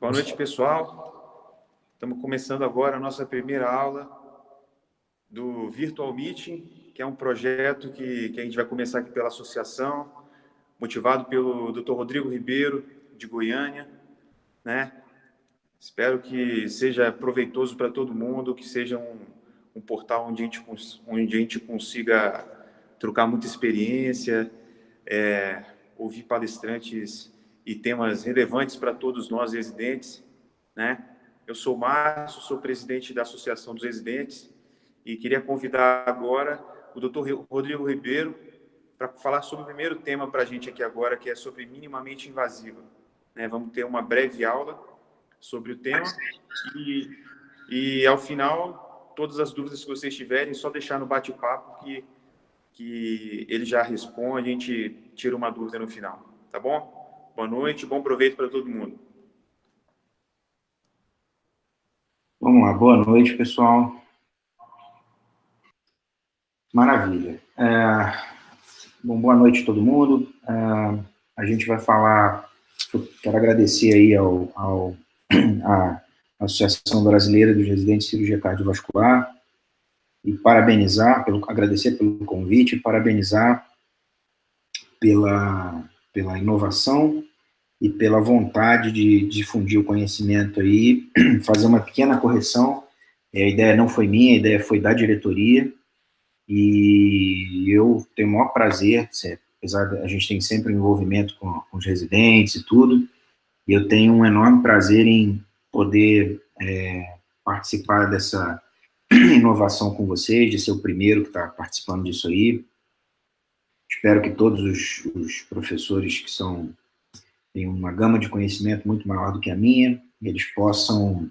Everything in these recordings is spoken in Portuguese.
Boa noite, pessoal. Estamos começando agora a nossa primeira aula do Virtual Meeting, que é um projeto que a gente vai começar aqui pela associação, motivado pelo Dr. Rodrigo Ribeiro, de Goiânia, né? Espero que seja proveitoso para todo mundo, que seja um portal onde a gente consiga trocar muita experiência, ouvir palestrantes e temas relevantes para todos nós residentes, né? Eu sou o Márcio, sou presidente da Associação dos Residentes e queria convidar agora o Dr. Rodrigo Ribeiro para falar sobre o primeiro tema para a gente aqui agora, que é sobre minimamente invasiva, né? Vamos ter uma breve aula sobre o tema e ao final, todas as dúvidas que vocês tiverem, só deixar no bate-papo que ele já responde, a gente tira uma dúvida no final, tá bom? Boa noite, bom proveito para todo mundo. Vamos lá, boa noite, pessoal. Maravilha. Bom, boa noite a todo mundo. A gente vai falar, eu quero agradecer aí à Associação Brasileira dos Residentes de Cirurgia Cardiovascular e agradecer pelo convite, parabenizar pela inovação e pela vontade de difundir o conhecimento aí, fazer uma pequena correção. A ideia não foi minha, a ideia foi da diretoria, e eu tenho o maior prazer, apesar de a gente tem sempre um envolvimento com os residentes e tudo, e eu tenho um enorme prazer em poder participar dessa inovação com vocês, de ser o primeiro que está participando disso aí. Espero que todos os professores que têm uma gama de conhecimento muito maior do que a minha, eles possam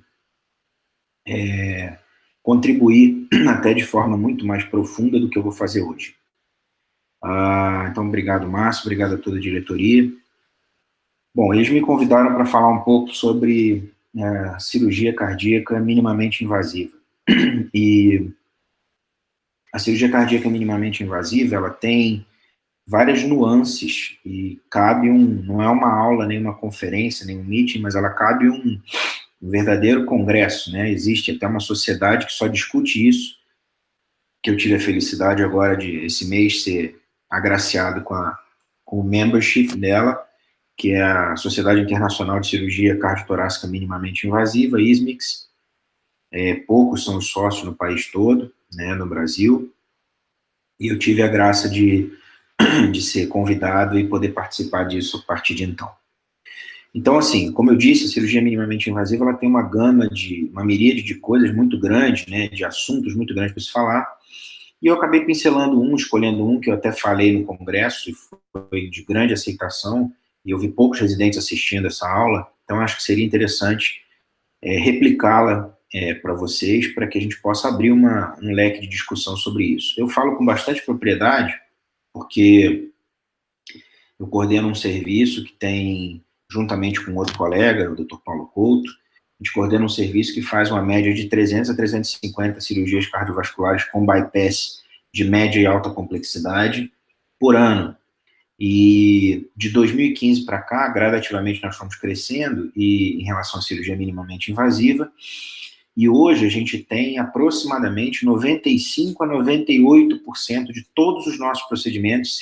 contribuir até de forma muito mais profunda do que eu vou fazer hoje. Então, obrigado, Márcio, obrigado a toda a diretoria. Bom, eles me convidaram para falar um pouco sobre cirurgia cardíaca minimamente invasiva. E a cirurgia cardíaca minimamente invasiva, ela tem várias nuances e cabe não é uma aula, nem uma conferência, nem um meeting, mas ela cabe um verdadeiro congresso, né? Existe até uma sociedade que só discute isso, que eu tive a felicidade agora de, esse mês, ser agraciado com o membership dela, que é a Sociedade Internacional de Cirurgia Cardiotorácica Minimamente Invasiva, ISMICS. Poucos são os sócios no país todo, né, no Brasil, e eu tive a graça de ser convidado e poder participar disso a partir de então. Então, assim, como eu disse, a cirurgia minimamente invasiva, ela tem uma miríade de coisas muito grande, né, de assuntos muito grandes para se falar, e eu acabei pincelando escolhendo um que eu até falei no congresso, e foi de grande aceitação, e eu vi poucos residentes assistindo essa aula, então acho que seria interessante replicá-la para vocês, para que a gente possa abrir um leque de discussão sobre isso. Eu falo com bastante propriedade, porque eu coordeno um serviço que tem, juntamente com outro colega, o Dr. Paulo Couto, a gente coordena um serviço que faz uma média de 300 a 350 cirurgias cardiovasculares com bypass de média e alta complexidade por ano. E de 2015 para cá, gradativamente nós fomos crescendo em relação à cirurgia minimamente invasiva, e hoje a gente tem aproximadamente 95 a 98% de todos os nossos procedimentos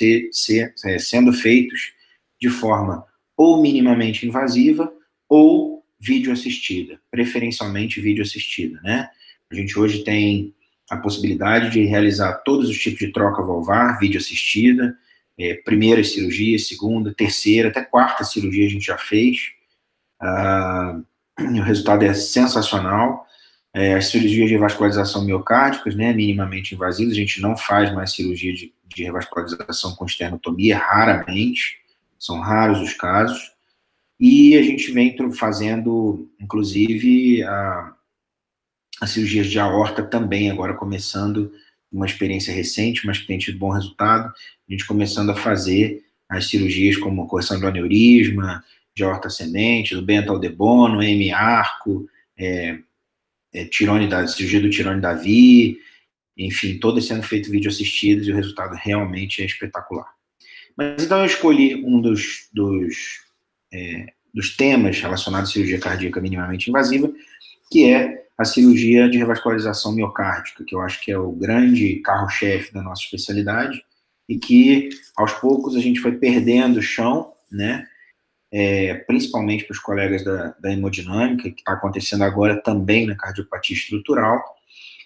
sendo feitos de forma ou minimamente invasiva ou videoassistida, preferencialmente videoassistida, né? A gente hoje tem a possibilidade de realizar todos os tipos de troca valvar, videoassistida, primeira cirurgia, segunda, terceira, até quarta cirurgia a gente já fez. O resultado é sensacional. As cirurgias de revascularização miocárdicas, né, minimamente invasivas, a gente não faz mais cirurgia de revascularização com esternotomia, raramente, são raros os casos, e a gente vem fazendo, inclusive, as cirurgias de aorta também, agora começando, uma experiência recente, mas que tem tido bom resultado, a gente começando a fazer as cirurgias como correção do aneurisma, de aorta ascendente, do Bentall de Bono, M-arco, cirurgia do Tirone Davi, enfim, todas sendo feitas videoassistidas, e o resultado realmente é espetacular. Mas então eu escolhi um dos dos temas relacionados à cirurgia cardíaca minimamente invasiva, que é a cirurgia de revascularização miocárdica, que eu acho que é o grande carro-chefe da nossa especialidade, e que, aos poucos, a gente foi perdendo o chão, né? Principalmente para os colegas da hemodinâmica, que está acontecendo agora também na cardiopatia estrutural.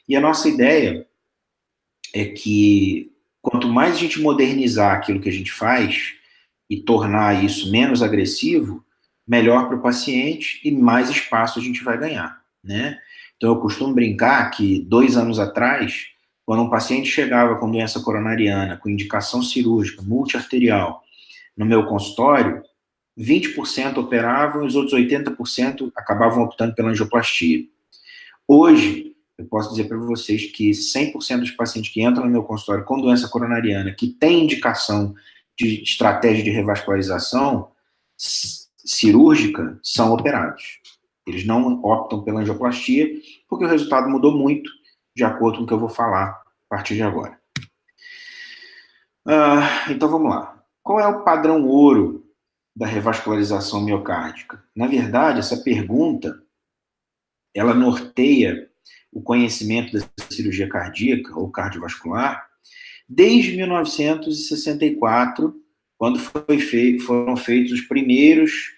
E a nossa ideia é que, quanto mais a gente modernizar aquilo que a gente faz e tornar isso menos agressivo, melhor para o paciente e mais espaço a gente vai ganhar, né? Então, eu costumo brincar que 2 anos atrás, quando um paciente chegava com doença coronariana, com indicação cirúrgica, multiarterial, no meu consultório, 20% operavam e os outros 80% acabavam optando pela angioplastia. Hoje, eu posso dizer para vocês que 100% dos pacientes que entram no meu consultório com doença coronariana, que tem indicação de estratégia de revascularização cirúrgica, são operados. Eles não optam pela angioplastia, porque o resultado mudou muito, de acordo com o que eu vou falar a partir de agora. Então, vamos lá. Qual é o padrão ouro da revascularização miocárdica? Na verdade, essa pergunta, ela norteia o conhecimento da cirurgia cardíaca ou cardiovascular desde 1964, quando foram feitos os primeiros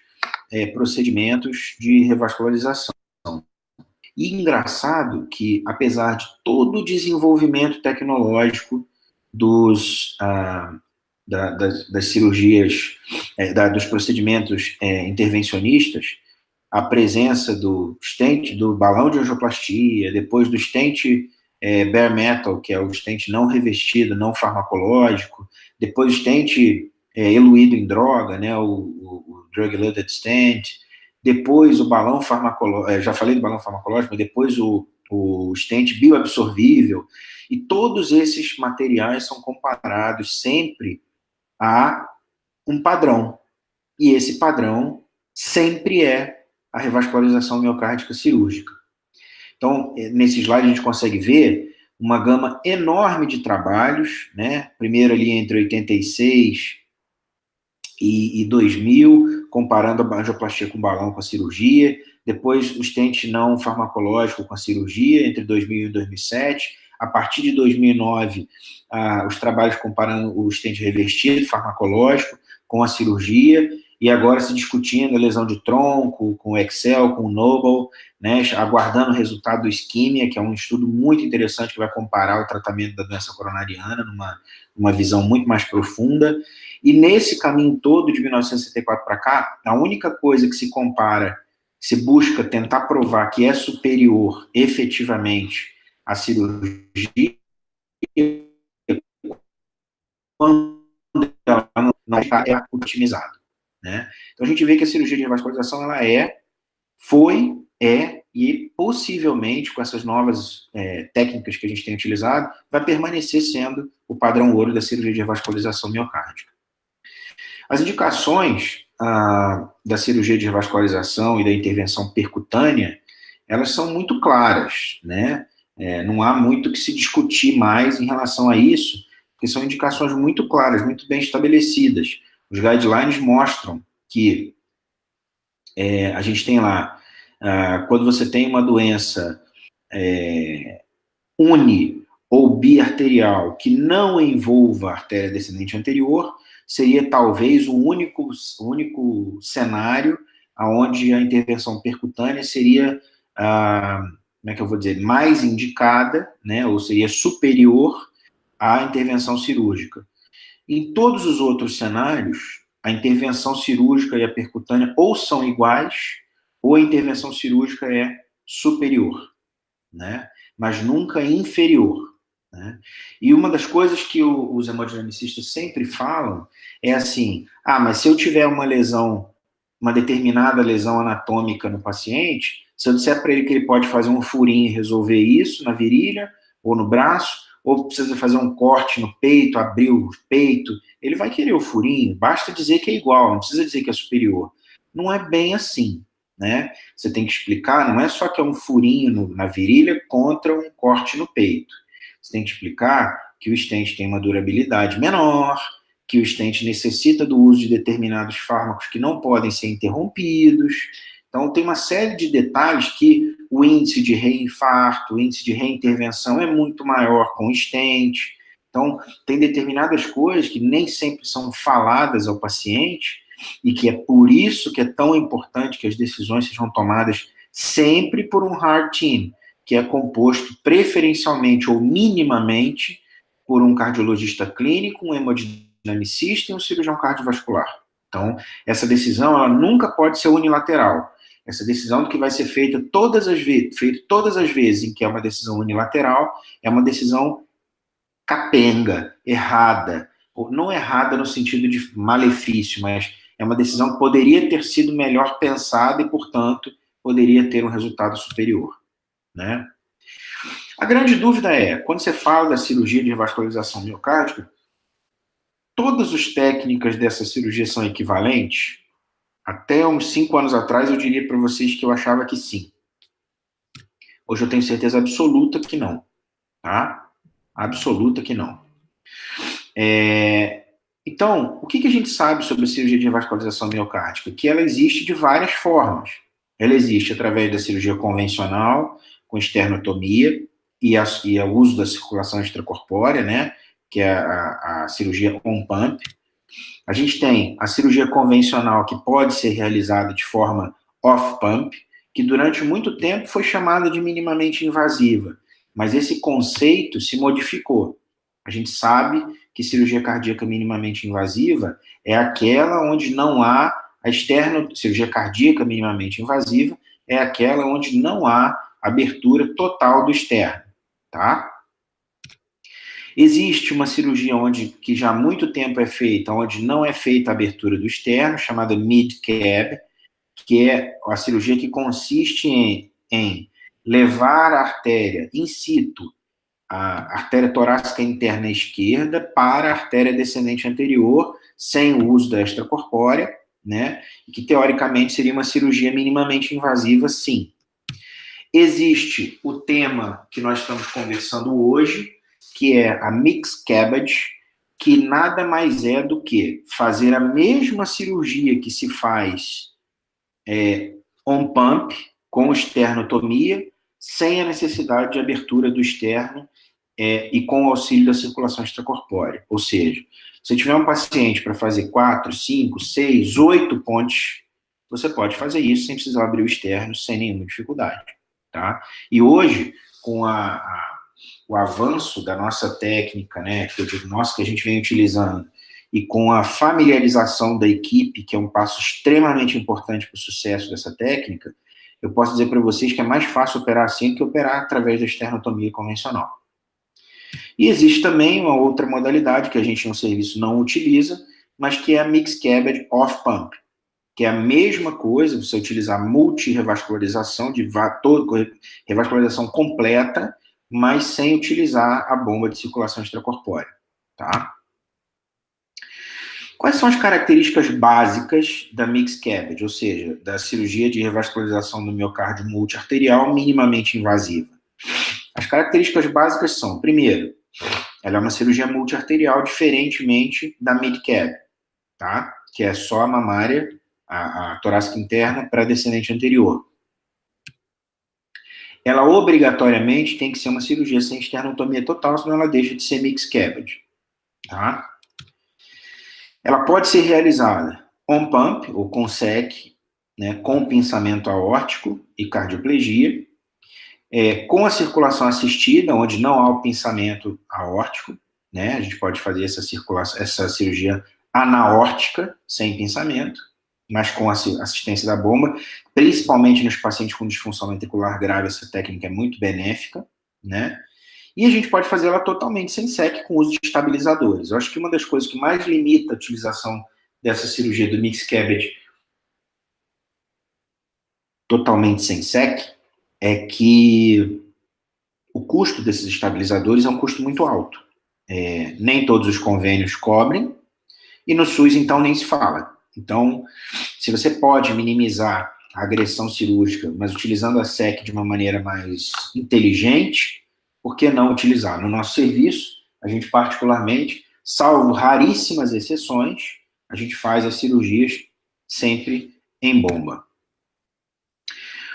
procedimentos de revascularização. E engraçado que, apesar de todo o desenvolvimento tecnológico das cirurgias, dos procedimentos intervencionistas, a presença do stent, do balão de angioplastia, depois do stent bare metal, que é o stent não revestido, não farmacológico, depois o stent eluído em droga, né, o drug-eluted stent, depois o balão farmacológico, já falei do balão farmacológico, depois o stent bioabsorvível, e todos esses materiais são comparados sempre a um padrão, e esse padrão sempre é a revascularização miocárdica cirúrgica. Então, nesse slide a gente consegue ver uma gama enorme de trabalhos, né? Primeiro ali entre 86 e 2000, comparando a angioplastia com balão com a cirurgia, depois o stent não farmacológico com a cirurgia, entre 2000 e 2007, a partir de 2009, os trabalhos comparando o stent revestido farmacológico com a cirurgia, e agora se discutindo a lesão de tronco, com o Excel, com o Noble, né, aguardando o resultado do Isquemia, que é um estudo muito interessante que vai comparar o tratamento da doença coronariana numa visão muito mais profunda. E nesse caminho todo, de 1964 para cá, a única coisa que se compara, se busca tentar provar que é superior efetivamente à cirurgia, quando ela não é otimizada, né? Então a gente vê que a cirurgia de revascularização ela foi e possivelmente com essas novas técnicas que a gente tem utilizado, vai permanecer sendo o padrão ouro da cirurgia de revascularização miocárdica. As indicações da cirurgia de revascularização e da intervenção percutânea, elas são muito claras, né? Não há muito o que se discutir mais em relação a isso, porque são indicações muito claras, muito bem estabelecidas. Os guidelines mostram que a gente tem lá, quando você tem uma doença uni ou biarterial que não envolva a artéria descendente anterior, seria talvez o único cenário onde a intervenção percutânea seria, como é que eu vou dizer, mais indicada, né, ou seria superior à intervenção cirúrgica. Em todos os outros cenários, a intervenção cirúrgica e a percutânea ou são iguais, ou a intervenção cirúrgica é superior, né? Mas nunca inferior, né? E uma das coisas que os hemodinamicistas sempre falam é assim, mas se eu tiver uma lesão, uma determinada lesão anatômica no paciente, se eu disser para ele que ele pode fazer um furinho e resolver isso na virilha ou no braço, ou precisa fazer um corte no peito, abrir o peito, ele vai querer o furinho, basta dizer que é igual, não precisa dizer que é superior. Não é bem assim, né? Você tem que explicar, não é só que é um furinho na virilha contra um corte no peito. Você tem que explicar que o stent tem uma durabilidade menor, que o stent necessita do uso de determinados fármacos que não podem ser interrompidos. Então, tem uma série de detalhes que o índice de reinfarto, o índice de reintervenção é muito maior com o stent. Então, tem determinadas coisas que nem sempre são faladas ao paciente e que é por isso que é tão importante que as decisões sejam tomadas sempre por um heart team, que é composto preferencialmente ou minimamente por um cardiologista clínico, um hemodinamicista e um cirurgião cardiovascular. Então, essa decisão ela nunca pode ser unilateral. Essa decisão que vai ser feita todas as vezes em que é uma decisão unilateral, é uma decisão capenga, errada, ou não errada no sentido de malefício, mas é uma decisão que poderia ter sido melhor pensada e, portanto, poderia ter um resultado superior, né? A grande dúvida é, quando você fala da cirurgia de revascularização miocárdica, todas as técnicas dessa cirurgia são equivalentes? Até uns 5 anos atrás eu diria para vocês que eu achava que sim. Hoje eu tenho certeza absoluta que não, tá? Absoluta que não. Então, o que a gente sabe sobre a cirurgia de revascularização miocárdica? Que ela existe de várias formas. Ela existe através da cirurgia convencional, com esternotomia e o uso da circulação extracorpórea, né? Que é a cirurgia on-pump. A gente tem a cirurgia convencional, que pode ser realizada de forma off-pump, que durante muito tempo foi chamada de minimamente invasiva, mas esse conceito se modificou. A gente sabe que cirurgia cardíaca minimamente invasiva é aquela onde não há cirurgia cardíaca minimamente invasiva é aquela onde não há abertura total do externo, tá? Existe uma cirurgia que já há muito tempo é feita, onde não é feita a abertura do externo, chamada mid-cab, que é a cirurgia que consiste em levar a artéria in situ, a artéria torácica interna esquerda, para a artéria descendente anterior, sem o uso da extracorpórea, né? Que teoricamente seria uma cirurgia minimamente invasiva, sim. Existe o tema que nós estamos conversando hoje, que é a mixed CABG, que nada mais é do que fazer a mesma cirurgia que se faz on-pump, com esternotomia, sem a necessidade de abertura do externo e com o auxílio da circulação extracorpórea. Ou seja, se tiver um paciente para fazer 4, 5, 6, 8 pontes, você pode fazer isso sem precisar abrir o externo, sem nenhuma dificuldade, tá? E hoje, com o avanço da nossa técnica, né, que eu digo, nossa, que a gente vem utilizando, e com a familiarização da equipe, que é um passo extremamente importante para o sucesso dessa técnica, eu posso dizer para vocês que é mais fácil operar assim do que operar através da esternotomia convencional. E existe também uma outra modalidade que a gente no serviço não utiliza, mas que é a mixed CABG off-pump, que é a mesma coisa, você utilizar multirevascularização, revascularização completa, mas sem utilizar a bomba de circulação extracorpórea, tá? Quais são as características básicas da mixed CABG, ou seja, da cirurgia de revascularização do miocárdio multiarterial minimamente invasiva? As características básicas são, primeiro, ela é uma cirurgia multiarterial, diferentemente da mid-CAB, tá? Que é só a mamária, a torácica interna para descendente anterior. Ela obrigatoriamente tem que ser uma cirurgia sem esternotomia total, senão ela deixa de ser mixed CABG, tá? Ela pode ser realizada on-pump, ou com SEC, né, com pinçamento aórtico e cardioplegia, com a circulação assistida, onde não há o pinçamento aórtico, né, a gente pode fazer essa cirurgia anaórtica, sem pinçamento, mas com a assistência da bomba, principalmente nos pacientes com disfunção ventricular grave, essa técnica é muito benéfica, né? E a gente pode fazer ela totalmente sem SEC, com uso de estabilizadores. Eu acho que uma das coisas que mais limita a utilização dessa cirurgia do mixed CABG totalmente sem SEC é que o custo desses estabilizadores é um custo muito alto. Nem todos os convênios cobrem, e no SUS, então, nem se fala. Então, se você pode minimizar a agressão cirúrgica, mas utilizando a SEC de uma maneira mais inteligente, por que não utilizar? No nosso serviço, a gente particularmente salvo raríssimas exceções, a gente faz as cirurgias sempre em bomba.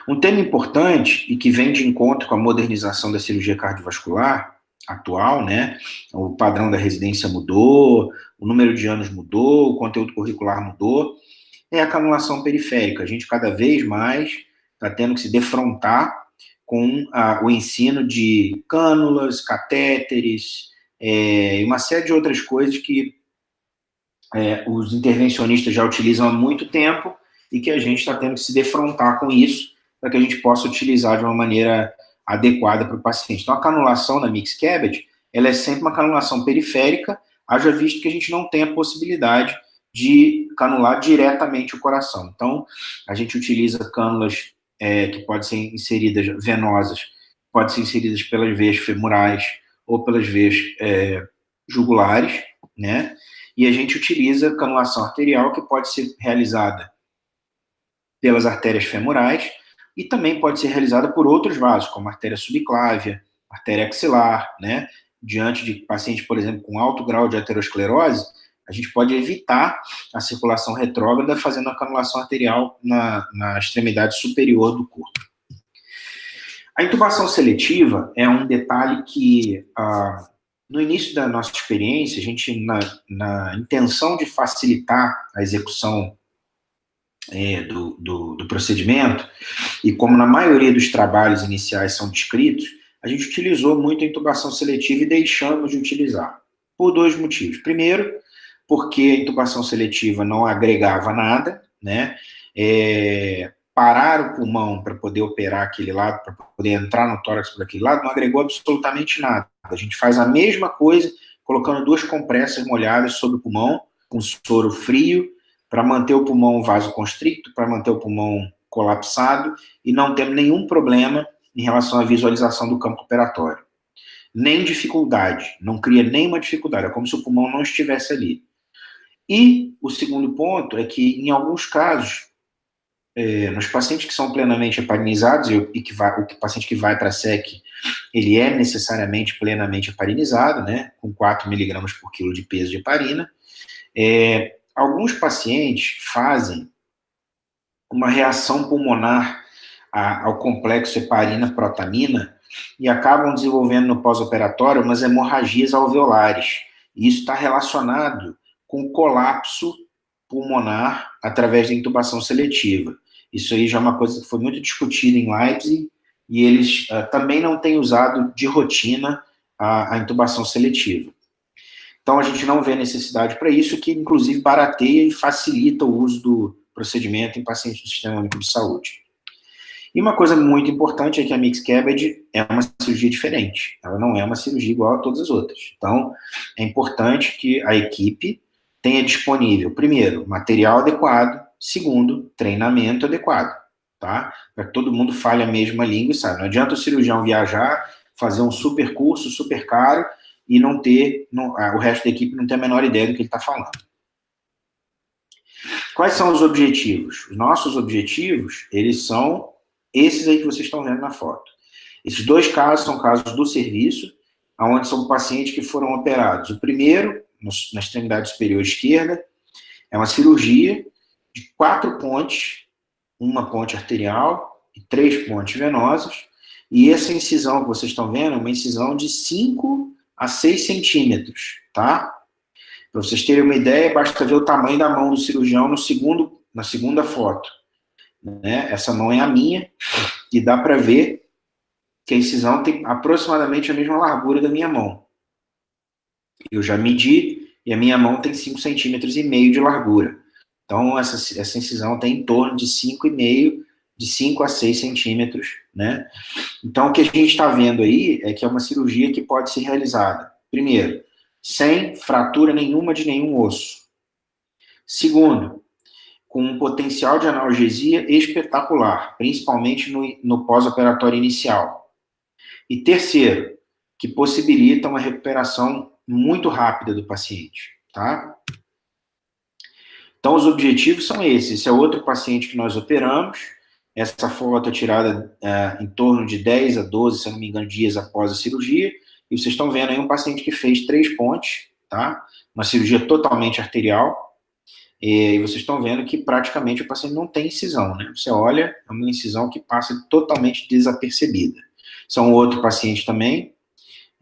Um tema importante e que vem de encontro com a modernização da cirurgia cardiovascular atual, né? O padrão da residência mudou, o número de anos mudou, o conteúdo curricular mudou, é a canulação periférica. A gente cada vez mais está tendo que se defrontar com o ensino de cânulas, catéteres, e uma série de outras coisas que os intervencionistas já utilizam há muito tempo e que a gente está tendo que se defrontar com isso para que a gente possa utilizar de uma maneira adequada para o paciente. Então, a canulação na Mixed CABG, ela é sempre uma canulação periférica, haja visto que a gente não tem a possibilidade de canular diretamente o coração. Então, a gente utiliza cânulas que podem ser inseridas venosas, podem ser inseridas pelas veias femorais ou pelas veias jugulares, né? E a gente utiliza canulação arterial, que pode ser realizada pelas artérias femorais e também pode ser realizada por outros vasos, como a artéria subclávia, artéria axilar, né? Diante de pacientes, por exemplo, com alto grau de aterosclerose, a gente pode evitar a circulação retrógrada fazendo a canulação arterial na extremidade superior do corpo. A intubação seletiva é um detalhe que, no início da nossa experiência, a gente, na intenção de facilitar a execução do procedimento, e como na maioria dos trabalhos iniciais são descritos, a gente utilizou muito a intubação seletiva e deixamos de utilizar, por dois motivos. Primeiro, porque a intubação seletiva não agregava nada, né? Parar o pulmão para poder operar aquele lado, para poder entrar no tórax por aquele lado, não agregou absolutamente nada. A gente faz a mesma coisa colocando 2 compressas molhadas sobre o pulmão, com soro frio, para manter o pulmão vasoconstricto, para manter o pulmão colapsado, e não temos nenhum problema em relação à visualização do campo operatório. Nem dificuldade, não cria nenhuma dificuldade, é como se o pulmão não estivesse ali. E o segundo ponto é que, em alguns casos, nos pacientes que são plenamente heparinizados, o paciente que vai para a SEC, ele é necessariamente plenamente heparinizado, né, com 4 mg por quilo de peso de heparina. Alguns pacientes fazem uma reação pulmonar ao complexo heparina-protamina e acabam desenvolvendo no pós-operatório umas hemorragias alveolares. E isso está relacionado com colapso pulmonar através da intubação seletiva. Isso aí já é uma coisa que foi muito discutida em Leipzig, e eles também não têm usado de rotina a intubação seletiva. Então, a gente não vê necessidade para isso, que inclusive barateia e facilita o uso do procedimento em pacientes do Sistema Único de Saúde. E uma coisa muito importante é que a Mixed CABG é uma cirurgia diferente. Ela não é uma cirurgia igual a todas as outras. Então, é importante que a equipe tenha disponível, primeiro, material adequado, segundo, treinamento adequado, tá? Para que todo mundo fale a mesma língua e saiba. Não adianta o cirurgião viajar, fazer um super curso, super caro, e não ter, o resto da equipe não ter a menor ideia do que ele está falando. Quais são os objetivos? Os nossos objetivos, eles são esses aí que vocês estão vendo na foto. Esses 2 casos são casos do serviço, onde são pacientes que foram operados. O primeiro, na extremidade superior esquerda, é uma cirurgia de 4 pontes, uma ponte arterial e 3 pontes venosas, e essa incisão que vocês estão vendo é uma incisão de 5 a 6 centímetros, tá? Para vocês terem uma ideia, basta ver o tamanho da mão do cirurgião na segunda foto. Né? Essa mão é a minha, e dá para ver que a incisão tem aproximadamente a mesma largura da minha mão. Eu já medi, e a minha mão tem 5,5 centímetros de largura. Então, essa incisão tem em torno de 5,5, de 5 a 6 centímetros, né? Então, o que a gente está vendo aí é que é uma cirurgia que pode ser realizada, primeiro, sem fratura nenhuma de nenhum osso. Segundo, com um potencial de analgesia espetacular, principalmente no pós-operatório inicial. E terceiro, que possibilita uma recuperação muito rápida do paciente, tá? Então, os objetivos são esses. Esse é outro paciente que nós operamos. Essa foto é tirada em torno de 10 a 12, se eu não me engano, dias após a cirurgia. E vocês estão vendo aí um paciente que fez 3 pontes, tá? uma cirurgia totalmente arterial, e vocês estão vendo que praticamente o paciente não tem incisão, né? Você olha, é uma incisão que passa totalmente desapercebida. São outro paciente também,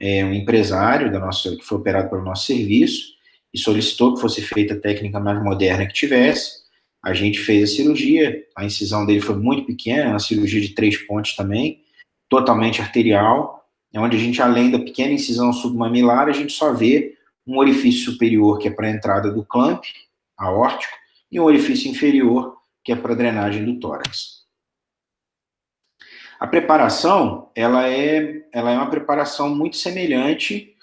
um empresário que foi operado pelo nosso serviço e solicitou que fosse feita a técnica mais moderna que tivesse. A gente fez a cirurgia, a incisão dele foi muito pequena, uma cirurgia de 3 pontos também, totalmente arterial, onde a gente, além da pequena incisão submamilar, a gente só vê um orifício superior, que é para a entrada do clamp aórtico, e um orifício inferior, que é para a drenagem do tórax. A preparação, ela é uma preparação muito semelhante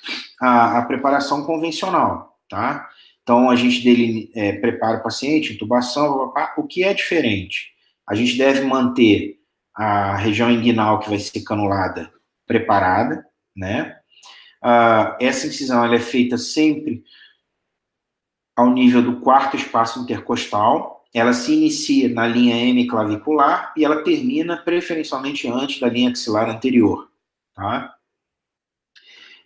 à preparação convencional, tá? Então, a gente prepara o paciente, intubação, o que é diferente? A gente deve manter a região inguinal que vai ser canulada preparada, né? Essa incisão, ela é feita sempre ao nível do quarto espaço intercostal. Ela se inicia na linha hemiclavicular e ela termina preferencialmente antes da linha axilar anterior, tá?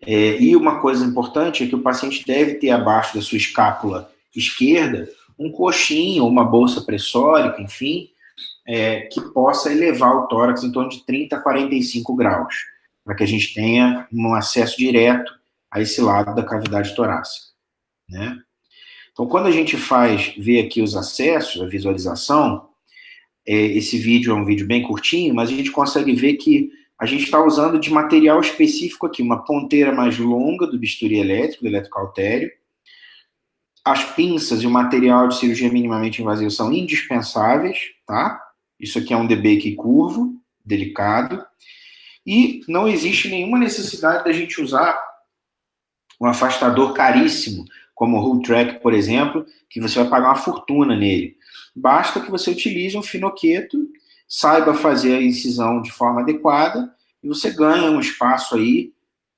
E uma coisa importante é que o paciente deve ter abaixo da sua escápula esquerda um coxinho, uma bolsa pressórica, enfim, que possa elevar o tórax em torno de 30 a 45 graus, para que a gente tenha um acesso direto a esse lado da cavidade torácica, né? Então, quando a gente vê aqui os acessos, a visualização, esse vídeo é um vídeo bem curtinho, mas a gente consegue ver que a gente está usando de material específico aqui, uma ponteira mais longa do bisturi elétrico, do eletrocautério. As pinças e o material de cirurgia minimamente invasiva são indispensáveis, tá? Isso aqui é um debake curvo, delicado. E não existe nenhuma necessidade da gente usar um afastador caríssimo, como o Hultrack, por exemplo, que você vai pagar uma fortuna nele. Basta que você utilize um finoqueto, saiba fazer a incisão de forma adequada, e você ganha um espaço aí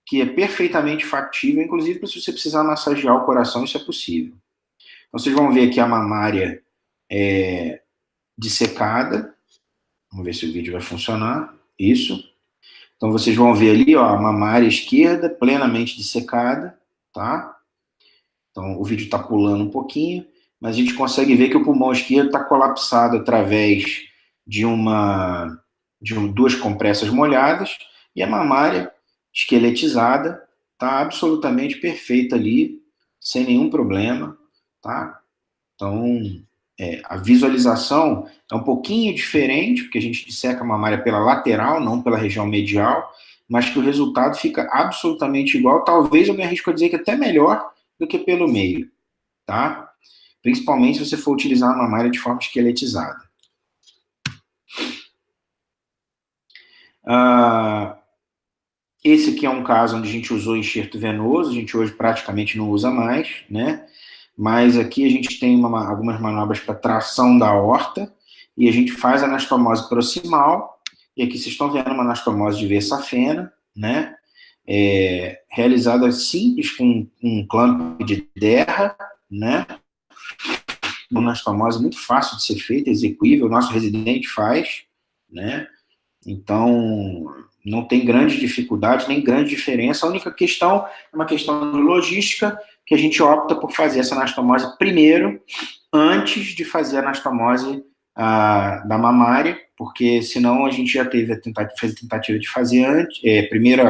que é perfeitamente factível, inclusive se você precisar massagear o coração, isso é possível. Então, vocês vão ver aqui a mamária dissecada. Vamos ver se o vídeo vai funcionar. Isso. Então, vocês vão ver ali, ó, a mamária esquerda plenamente dissecada, tá? Então, o vídeo está pulando um pouquinho, mas a gente consegue ver que o pulmão esquerdo está colapsado através de duas compressas molhadas, e a mamária esqueletizada está absolutamente perfeita ali, sem nenhum problema, tá? Então, a visualização é um pouquinho diferente, porque a gente disseca a mamária pela lateral, não pela região medial, mas que o resultado fica absolutamente igual, talvez eu me arrisco a dizer que até melhor do que pelo meio, tá? Principalmente se você for utilizar a mamária de forma esqueletizada. Esse aqui é um caso onde a gente usou enxerto venoso, a gente hoje praticamente não usa mais, né? Mas aqui a gente tem algumas manobras para tração da aorta, e a gente faz a anastomose proximal, e aqui vocês estão vendo uma anastomose de veia safena, né? Realizada simples com um clamp de derra, né? Uma anastomose muito fácil de ser feita, execuível, o nosso residente faz, né? Então, não tem grande dificuldade, nem grande diferença. A única questão é uma questão de logística, que a gente opta por fazer essa anastomose primeiro, antes de fazer a anastomose da mamária, porque senão a gente já fez a tentativa de fazer primeiro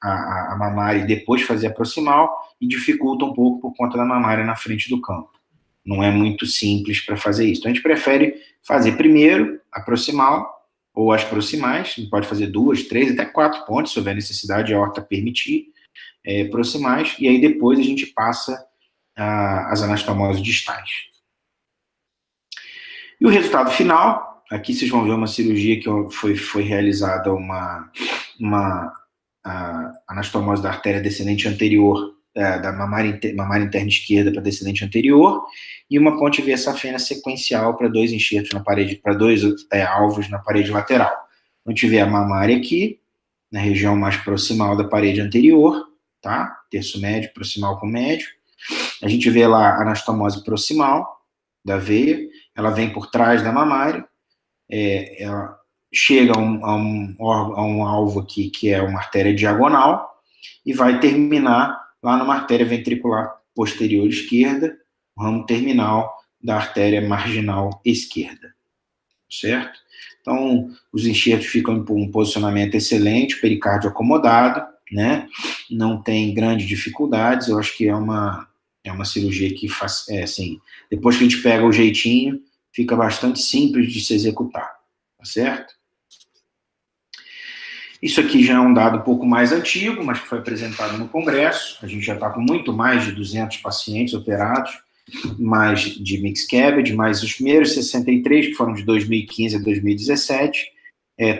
a mamária e depois fazer a proximal, e dificulta um pouco por conta da mamária na frente do campo. Não é muito simples para fazer isso. Então, a gente prefere fazer primeiro a proximal, ou as proximais, a gente pode fazer 2, 3, até 4 pontos, se houver necessidade, a aorta permitir, proximais, e aí depois a gente passa as anastomoses distais. E o resultado final, aqui vocês vão ver uma cirurgia que foi realizada uma anastomose da artéria descendente anterior, da mamária interna esquerda para descendente anterior, e uma ponte veia safena sequencial para 2 enxertos na parede, para 2 alvos na parede lateral. Então, a gente vê a mamária aqui, na região mais proximal da parede anterior, tá? Terço médio, proximal com médio. A gente vê lá a anastomose proximal da veia, ela vem por trás da mamária, ela chega a um alvo aqui, que é uma artéria diagonal, e vai terminar lá numa artéria ventricular posterior esquerda, o ramo terminal da artéria marginal esquerda, certo? Então, os enxertos ficam em um posicionamento excelente, pericárdio acomodado, né? Não tem grandes dificuldades. Eu acho que é uma cirurgia que faz, assim, depois que a gente pega o jeitinho, fica bastante simples de se executar, tá certo? Isso aqui já é um dado um pouco mais antigo, mas que foi apresentado no Congresso. A gente já está com muito mais de 200 pacientes operados, mais de mixed cabbage, mais os primeiros 63, que foram de 2015 a 2017,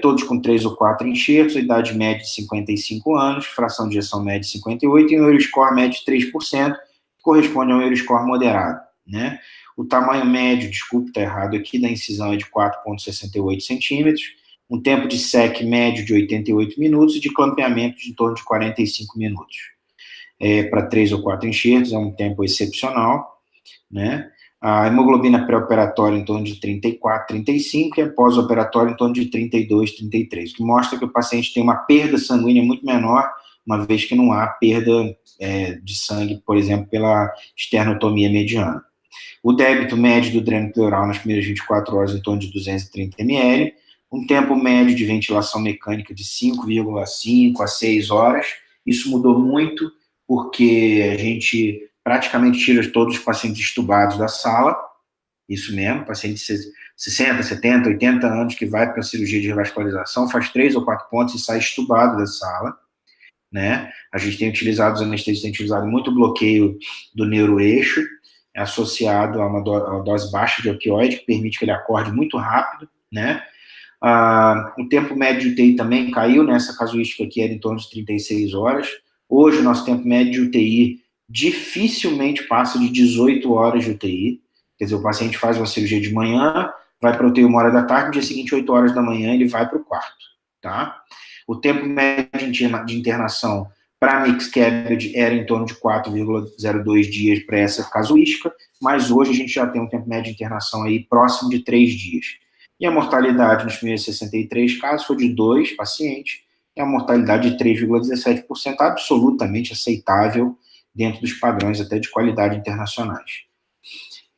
todos com 3 ou 4 enxertos, idade média de 55 anos, fração de ejeção média de 58 e um Euroscore médio de 3%, que corresponde a um Euroscore moderado, né? O tamanho médio, desculpe, está errado aqui, da incisão é de 4,68 centímetros, um tempo de sec médio de 88 minutos e de clampeamento de em torno de 45 minutos. Para 3 ou 4 enxertos, é um tempo excepcional, né? A hemoglobina pré-operatória em torno de 34, 35 e a pós-operatória em torno de 32, 33, o que mostra que o paciente tem uma perda sanguínea muito menor, uma vez que não há perda de sangue, por exemplo, pela esternotomia mediana. O débito médio do dreno pleural nas primeiras 24 horas em torno de 230 ml, um tempo médio de ventilação mecânica de 5,5 a 6 horas. Isso mudou muito porque a gente praticamente tira todos os pacientes estubados da sala, isso mesmo, paciente de 60, 70, 80 anos que vai para a cirurgia de revascularização, faz 3 ou 4 pontos e sai estubado da sala, né? A gente tem utilizado, os anestesistas têm utilizado muito bloqueio do neuroeixo, associado a uma dose baixa de opioide, que permite que ele acorde muito rápido, né? O tempo médio de UTI também caiu, nessa casuística aqui era em torno de 36 horas. Hoje, o nosso tempo médio de UTI dificilmente passa de 18 horas de UTI. Quer dizer, o paciente faz uma cirurgia de manhã, vai para a UTI 1 hora da tarde, no dia seguinte, 8 horas da manhã, ele vai para o quarto, tá? O tempo médio de internação para mixed cabbage era em torno de 4,02 dias para essa casuística, mas hoje a gente já tem um tempo médio de internação aí próximo de 3 dias. E a mortalidade nos primeiros 63 casos foi de 2 pacientes, e a mortalidade de 3,17%, absolutamente aceitável dentro dos padrões até de qualidade internacionais.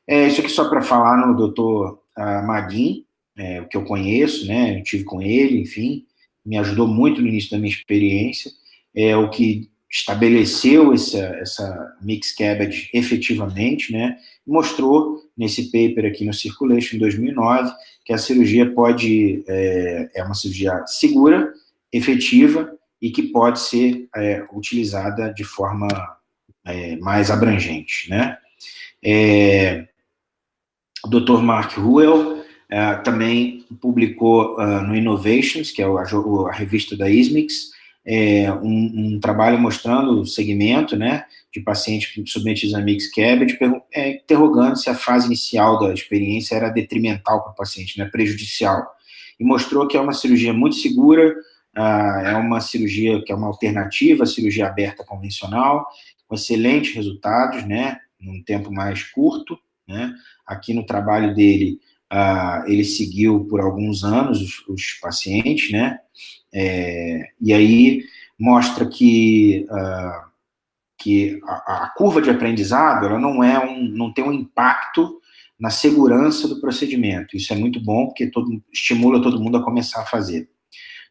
Isso aqui só para falar no Dr. Maguin, que eu conheço, né, eu tive com ele, enfim, me ajudou muito no início da minha experiência, o que estabeleceu essa mixed cabbage efetivamente, né, mostrou nesse paper aqui no Circulation, em 2009, que a cirurgia é uma cirurgia segura, efetiva, e que pode ser utilizada de forma mais abrangente, né. O Dr. Mark Ruel também publicou no Innovations, que é a revista da ISMIX, um trabalho mostrando o segmento, né, de pacientes submetidos a mixed cabbage, interrogando se a fase inicial da experiência era detrimental para o paciente, né, prejudicial. E mostrou que é uma cirurgia muito segura, é uma cirurgia que é uma alternativa à cirurgia aberta convencional, com excelentes resultados, né, num tempo mais curto, né. Aqui no trabalho dele, ele seguiu por alguns anos os pacientes, né, e aí mostra que a curva de aprendizado, ela não tem um impacto na segurança do procedimento. Isso é muito bom, porque estimula todo mundo a começar a fazer.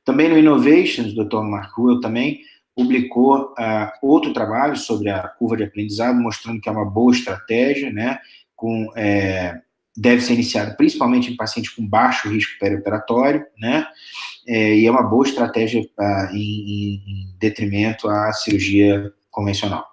Também no Innovations, o Dr. Mark Ruel também publicou outro trabalho sobre a curva de aprendizado, mostrando que é uma boa estratégia, né, deve ser iniciado principalmente em pacientes com baixo risco perioperatório, né, e é uma boa estratégia em detrimento à cirurgia convencional.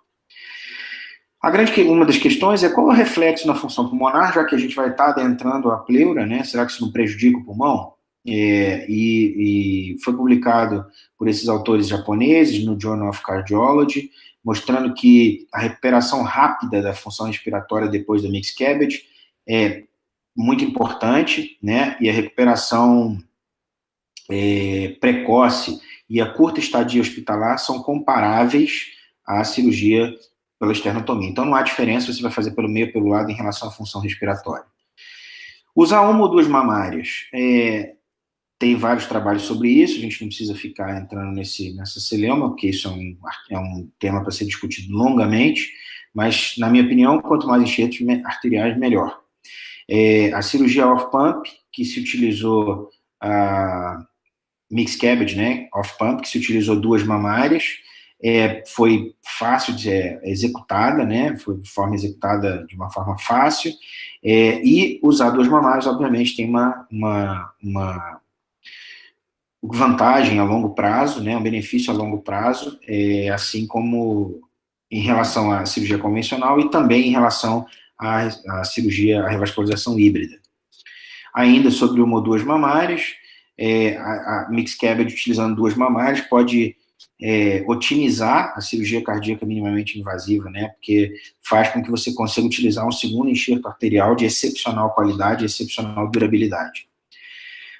Uma das questões é qual é o reflexo na função pulmonar, já que a gente vai estar adentrando a pleura, né, será que isso não prejudica o pulmão? E foi publicado por esses autores japoneses no Journal of Cardiology, mostrando que a recuperação rápida da função respiratória depois da mixed cabbage é muito importante, né, e a recuperação precoce e a curta estadia hospitalar são comparáveis à cirurgia pela esternotomia. Então, não há diferença se você vai fazer pelo meio ou pelo lado em relação à função respiratória. Usar uma ou duas mamárias. Tem vários trabalhos sobre isso, a gente não precisa ficar entrando nessa celeuma, porque isso é um tema para ser discutido longamente, mas, na minha opinião, quanto mais enxertos arteriais, melhor. A cirurgia off-pump, que se utilizou a mixed cabbage, né, off-pump, que se utilizou 2 mamárias, foi fácil de ser executada, né, foi de forma executada de uma forma fácil, e usar 2 mamárias, obviamente, tem uma vantagem a longo prazo, né, um benefício a longo prazo, assim como em relação à cirurgia convencional e também em relação à cirurgia, à revascularização híbrida. Ainda sobre 1 ou 2 mamárias, a mixed cabbage utilizando 2 mamárias pode otimizar a cirurgia cardíaca minimamente invasiva, né, porque faz com que você consiga utilizar um segundo enxerto arterial de excepcional qualidade e excepcional durabilidade.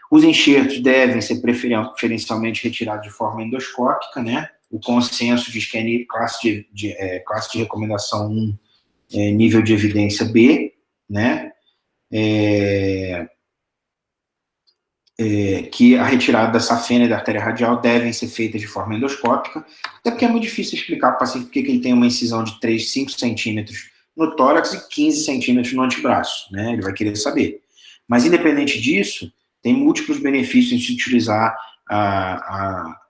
Os enxertos devem ser preferencialmente retirados de forma endoscópica, né, o consenso diz que é classe de recomendação 1, nível de evidência B, né, que a retirada da safena e da artéria radial devem ser feitas de forma endoscópica, até porque é muito difícil explicar para o paciente porque ele tem uma incisão de 5 centímetros no tórax e 15 centímetros no antebraço, né? Ele vai querer saber. Mas, independente disso, tem múltiplos benefícios em se utilizar,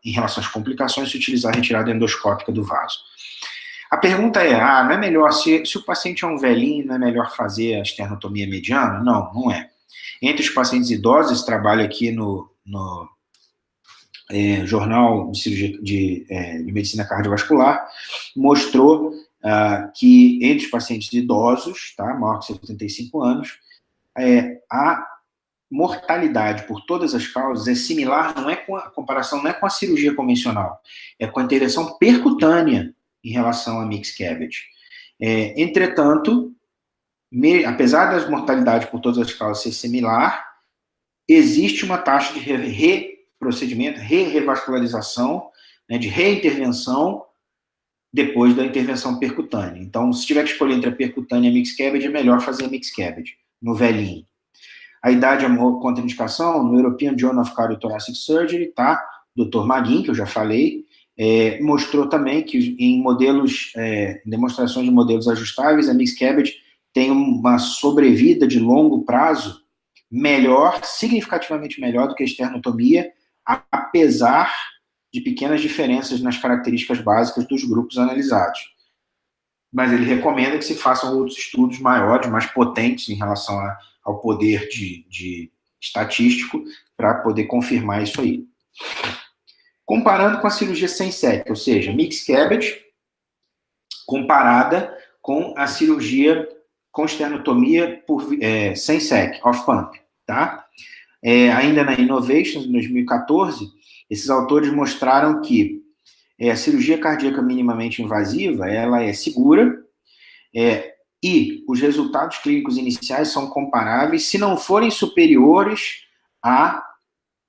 em relação às complicações, se utilizar a retirada endoscópica do vaso. A pergunta é, não é melhor, se o paciente é um velhinho, não é melhor fazer a esternotomia mediana? Não, não é. Entre os pacientes idosos, esse trabalho aqui no Jornal de Cirurgia de Medicina Cardiovascular mostrou que entre os pacientes idosos, tá, maior que 75 anos, a mortalidade por todas as causas é similar, a comparação não é com a cirurgia convencional, é com a intervenção percutânea em relação à mixed cabbage. Entretanto, apesar das mortalidades por todas as causas ser similar, existe uma taxa de revascularização, né, de reintervenção depois da intervenção percutânea. Então, se tiver que escolher entre a percutânea e a mixed cabbage, é melhor fazer a mixed cabbage, no velhinho. A idade é uma contraindicação, no European Journal of Cardiothoracic Surgery, tá? Dr. Maguin, que eu já falei, mostrou também que em modelos, demonstrações de modelos ajustáveis, a mixed cabbage tem uma sobrevida de longo prazo melhor, significativamente melhor do que a esternotomia, apesar de pequenas diferenças nas características básicas dos grupos analisados. Mas ele recomenda que se façam outros estudos maiores, mais potentes em relação ao poder de estatístico para poder confirmar isso aí. Comparando com a cirurgia sem SEC, ou seja, mixed cabbage, comparada com a cirurgia com esternotomia sem SEC, off-pump, tá? Ainda na Innovations, em 2014, esses autores mostraram que a cirurgia cardíaca minimamente invasiva, ela é segura, e os resultados clínicos iniciais são comparáveis, se não forem superiores à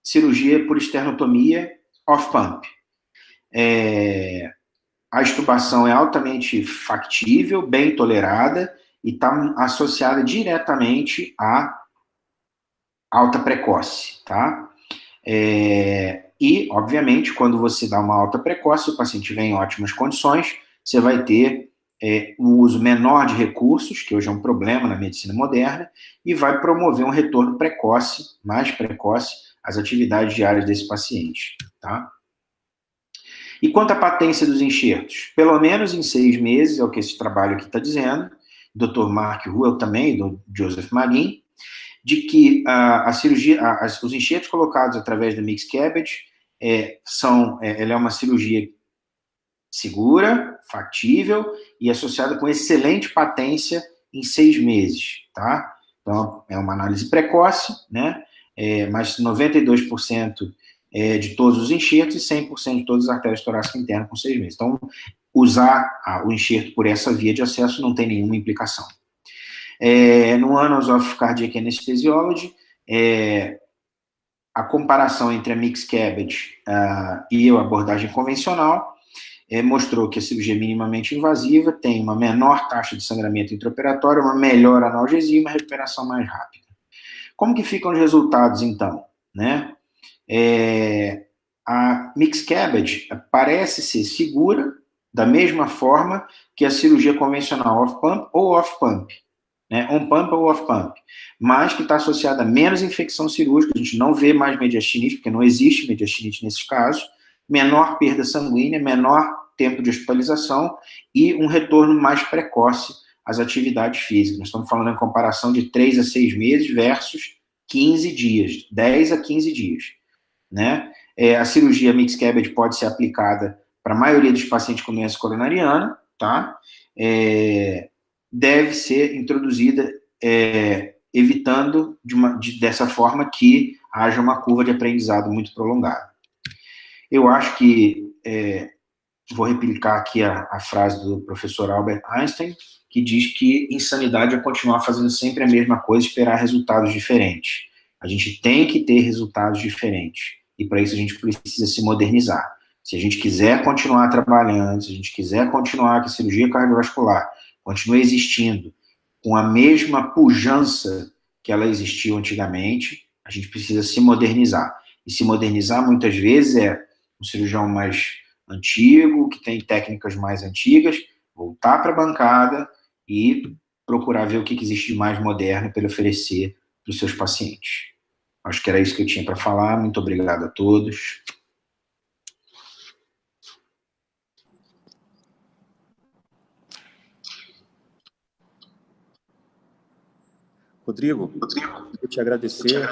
cirurgia por esternotomia off-pump. A extubação é altamente factível, bem tolerada, e está associada diretamente à alta precoce, tá? E, obviamente, quando você dá uma alta precoce, o paciente estiver em ótimas condições, você vai ter o uso menor de recursos, que hoje é um problema na medicina moderna, e vai promover um retorno precoce, mais precoce, às atividades diárias desse paciente, tá? E quanto à patência dos enxertos? Pelo menos em 6 meses, é o que esse trabalho aqui está dizendo, Dr. Mark Ruel também, do Joseph Maguin, de que a cirurgia, os enxertos colocados através da mixed cabbage ela é uma cirurgia segura, factível e associada com excelente patência em 6 meses, tá? Então, é uma análise precoce, né? Mas 92% de todos os enxertos e 100% de todas as artérias torácicas internas com 6 meses. Então, usar o enxerto por essa via de acesso não tem nenhuma implicação. No Annals of Cardiac Anesthesiology, a comparação entre a mixed cabbage e a abordagem convencional mostrou que a cirurgia minimamente invasiva tem uma menor taxa de sangramento intraoperatório, uma melhor analgesia e uma recuperação mais rápida. Como que ficam os resultados, então? Né? A mixed cabbage parece ser segura, da mesma forma que a cirurgia convencional off-pump ou off-pump, né? On-pump ou off-pump, mas que está associada a menos infecção cirúrgica, a gente não vê mais mediastinite, porque não existe mediastinite nesses casos, menor perda sanguínea, menor tempo de hospitalização e um retorno mais precoce às atividades físicas. Nós estamos falando em comparação de 3 a 6 meses versus 15 dias, 10 a 15 dias, né? A cirurgia mixed cabbage pode ser aplicada para a maioria dos pacientes com doença coronariana, tá? Deve ser introduzida evitando dessa forma que haja uma curva de aprendizado muito prolongada. Eu acho que, vou replicar aqui a frase do professor Albert Einstein, que diz que insanidade é continuar fazendo sempre a mesma coisa e esperar resultados diferentes. A gente tem que ter resultados diferentes, e para isso a gente precisa se modernizar. Se a gente quiser continuar trabalhando, se a gente quiser continuar que a cirurgia cardiovascular continue existindo com a mesma pujança que ela existiu antigamente, a gente precisa se modernizar. E se modernizar, muitas vezes, é um cirurgião mais antigo, que tem técnicas mais antigas, voltar para a bancada e procurar ver o que existe de mais moderno para ele oferecer para os seus pacientes. Acho que era isso que eu tinha para falar. Muito obrigado a todos. Rodrigo, eu te agradecer,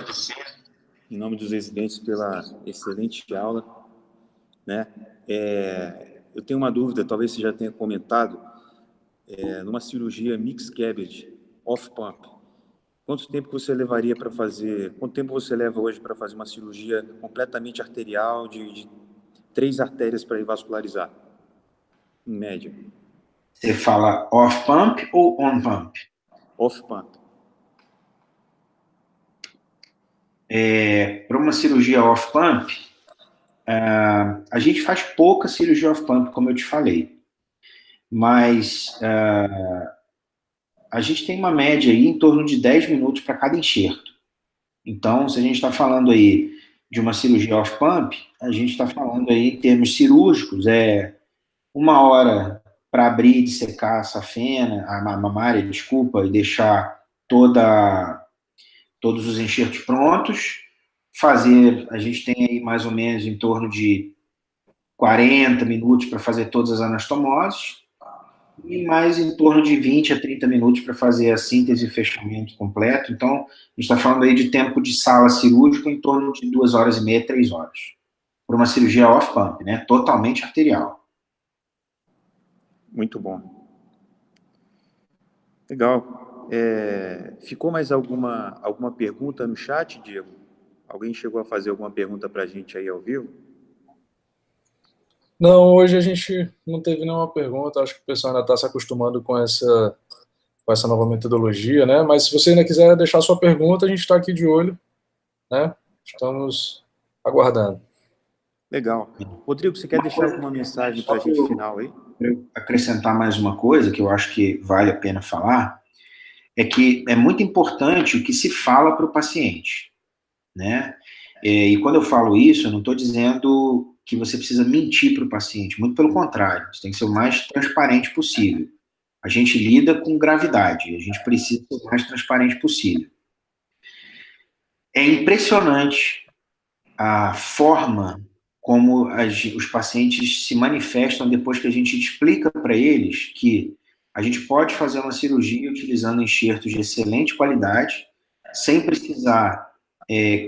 em nome dos residentes, pela excelente aula, né? Eu tenho uma dúvida, talvez você já tenha comentado, numa cirurgia mixed cabbage, off-pump, quanto tempo você levaria para fazer, quanto tempo você leva hoje para fazer uma cirurgia completamente arterial, de 3 artérias para vascularizar, em média? Você fala off-pump ou on-pump? Off-pump. Para uma cirurgia off-pump, a gente faz pouca cirurgia off-pump, como eu te falei, mas a gente tem uma média aí em torno de 10 minutos para cada enxerto. Então, se a gente está falando aí de uma cirurgia off-pump, a gente está falando aí em termos cirúrgicos, 1 hora para abrir e dissecar a safena, a mamária, desculpa, e deixar todos os enxertos prontos, a gente tem aí mais ou menos em torno de 40 minutos para fazer todas as anastomoses, e mais em torno de 20 a 30 minutos para fazer a síntese e fechamento completo. Então, a gente está falando aí de tempo de sala cirúrgica em torno de 2 horas e meia, 3 horas. Por uma cirurgia off-pump, né? Totalmente arterial. Muito bom. Legal. Ficou mais alguma pergunta no chat, Diego? Alguém chegou a fazer alguma pergunta para a gente aí ao vivo? Não, hoje a gente não teve nenhuma pergunta, acho que o pessoal ainda está se acostumando com essa nova metodologia, né? Mas se você ainda quiser deixar sua pergunta, a gente está aqui de olho, né? Estamos aguardando. Legal. Rodrigo, você quer deixar alguma mensagem para a gente final aí? Eu acrescentar mais uma coisa que eu acho que vale a pena falar, é que é muito importante o que se fala para o paciente, né? E quando eu falo isso, eu não estou dizendo que você precisa mentir para o paciente, muito pelo contrário, você tem que ser o mais transparente possível. A gente lida com gravidade, a gente precisa ser o mais transparente possível. É impressionante a forma como os pacientes se manifestam depois que a gente explica para eles que a gente pode fazer uma cirurgia utilizando enxertos de excelente qualidade, sem precisar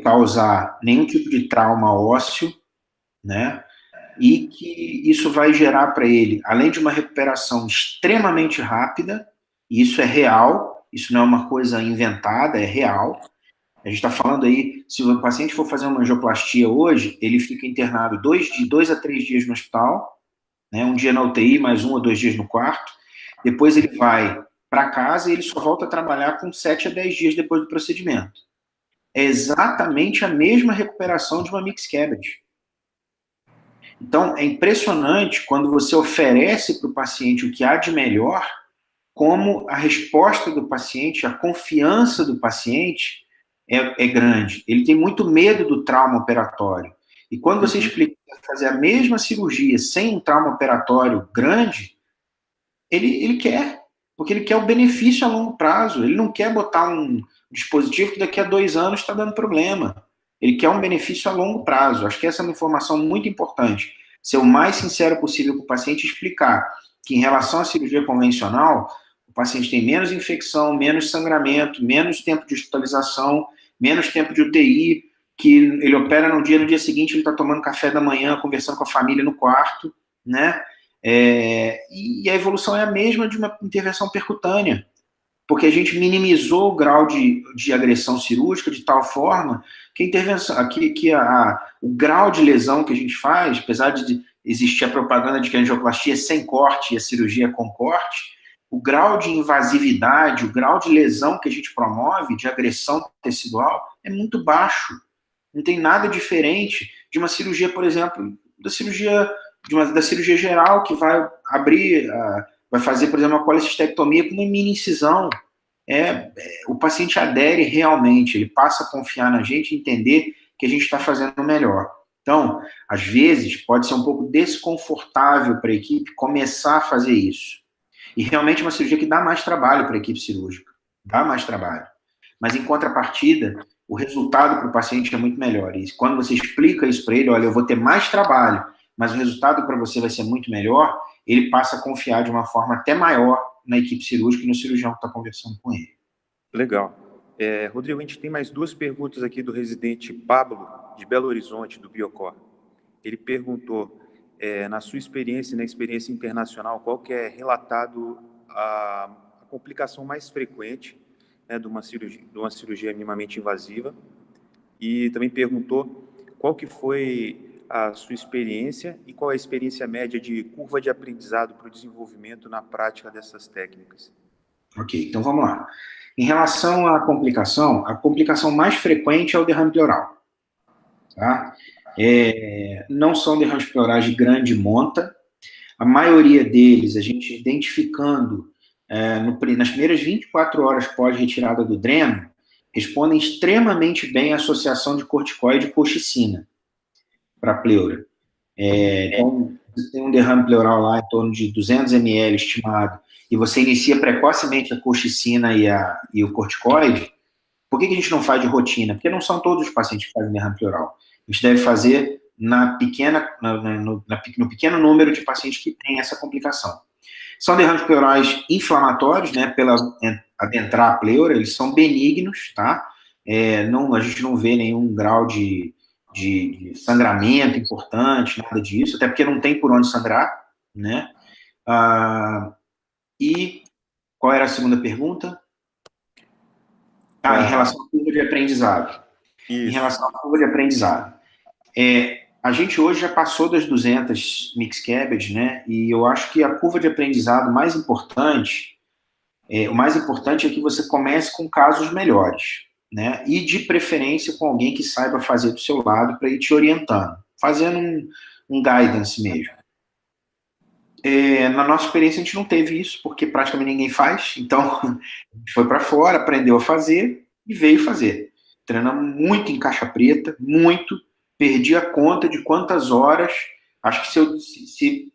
causar nenhum tipo de trauma ósseo, né? E que isso vai gerar para ele, além de uma recuperação extremamente rápida, e isso é real, isso não é uma coisa inventada, é real. A gente está falando aí, se o paciente for fazer uma angioplastia hoje, ele fica internado de 2 a 3 dias no hospital, né? 1 dia na UTI, mais 1 ou 2 dias no quarto. Depois ele vai para casa e ele só volta a trabalhar com 7 a 10 dias depois do procedimento. É exatamente a mesma recuperação de uma mixed cabbage. Então, é impressionante quando você oferece para o paciente o que há de melhor, como a resposta do paciente, a confiança do paciente é grande. Ele tem muito medo do trauma operatório. E quando você explica fazer a mesma cirurgia sem um trauma operatório grande, ele quer, porque ele quer o benefício a longo prazo. Ele não quer botar um dispositivo que daqui a 2 anos está dando problema. Ele quer um benefício a longo prazo. Acho que essa é uma informação muito importante. Ser o mais sincero possível com o paciente e explicar que, em relação à cirurgia convencional, o paciente tem menos infecção, menos sangramento, menos tempo de hospitalização, menos tempo de UTI, que ele opera no dia seguinte ele está tomando café da manhã, conversando com a família no quarto, né? E a evolução é a mesma de uma intervenção percutânea, porque a gente minimizou o grau de agressão cirúrgica de tal forma que a intervenção, o grau de lesão que a gente faz, apesar de existir a propaganda de que a angioplastia é sem corte e a cirurgia é com corte, o grau de invasividade, o grau de lesão que a gente promove, de agressão tecidual, é muito baixo. Não tem nada diferente de uma cirurgia, por exemplo, da cirurgia geral, que vai abrir, vai fazer, por exemplo, uma colecistectomia com uma mini incisão. O paciente adere realmente, ele passa a confiar na gente e entender que a gente está fazendo o melhor. Então, às vezes, pode ser um pouco desconfortável para a equipe começar a fazer isso. E realmente é uma cirurgia que dá mais trabalho para a equipe cirúrgica. Dá mais trabalho. Mas, em contrapartida, o resultado para o paciente é muito melhor. E quando você explica isso para ele, olha, eu vou ter mais trabalho, mas o resultado para você vai ser muito melhor, ele passa a confiar de uma forma até maior na equipe cirúrgica e no cirurgião que está conversando com ele. Legal. Rodrigo, a gente tem mais 2 perguntas aqui do residente Pablo, de Belo Horizonte, do Biocor. Ele perguntou, na sua experiência, na experiência internacional, qual que é relatado a complicação mais frequente, né, de uma cirurgia minimamente invasiva, e também perguntou qual que foi a sua experiência e qual é a experiência média de curva de aprendizado para o desenvolvimento na prática dessas técnicas. Ok, então vamos lá. Em relação à complicação, a complicação mais frequente é o derrame pleural. Tá? Não são derrames pleurais de grande monta. A maioria deles, a gente identificando nas primeiras 24 horas pós-retirada do dreno, respondem extremamente bem à associação de corticoide e colchicina para a pleura. Então, você tem um derrame pleural lá em torno de 200 ml estimado, e você inicia precocemente a colchicina e o corticoide. Por que a gente não faz de rotina? Porque não são todos os pacientes que fazem derrame pleural. A gente deve fazer no pequeno número de pacientes que têm essa complicação. São derrames pleurais inflamatórios, né, pela adentrar a pleura, eles são benignos, tá? A gente não vê nenhum grau de sangramento importante, nada disso, até porque não tem por onde sangrar, né? E qual era a segunda pergunta? Em relação à curva de aprendizado. Isso. Em relação à curva de aprendizado. A gente hoje já passou das 200 mixed cabbage, né? E eu acho que a curva de aprendizado mais importante, o mais importante é que você comece com casos melhores, né? E de preferência com alguém que saiba fazer do seu lado para ir te orientando, fazendo um guidance mesmo. Na nossa experiência a gente não teve isso, porque praticamente ninguém faz, então a gente foi para fora, aprendeu a fazer e veio fazer. Treinamos muito em caixa preta, muito, perdi a conta de quantas horas, acho que se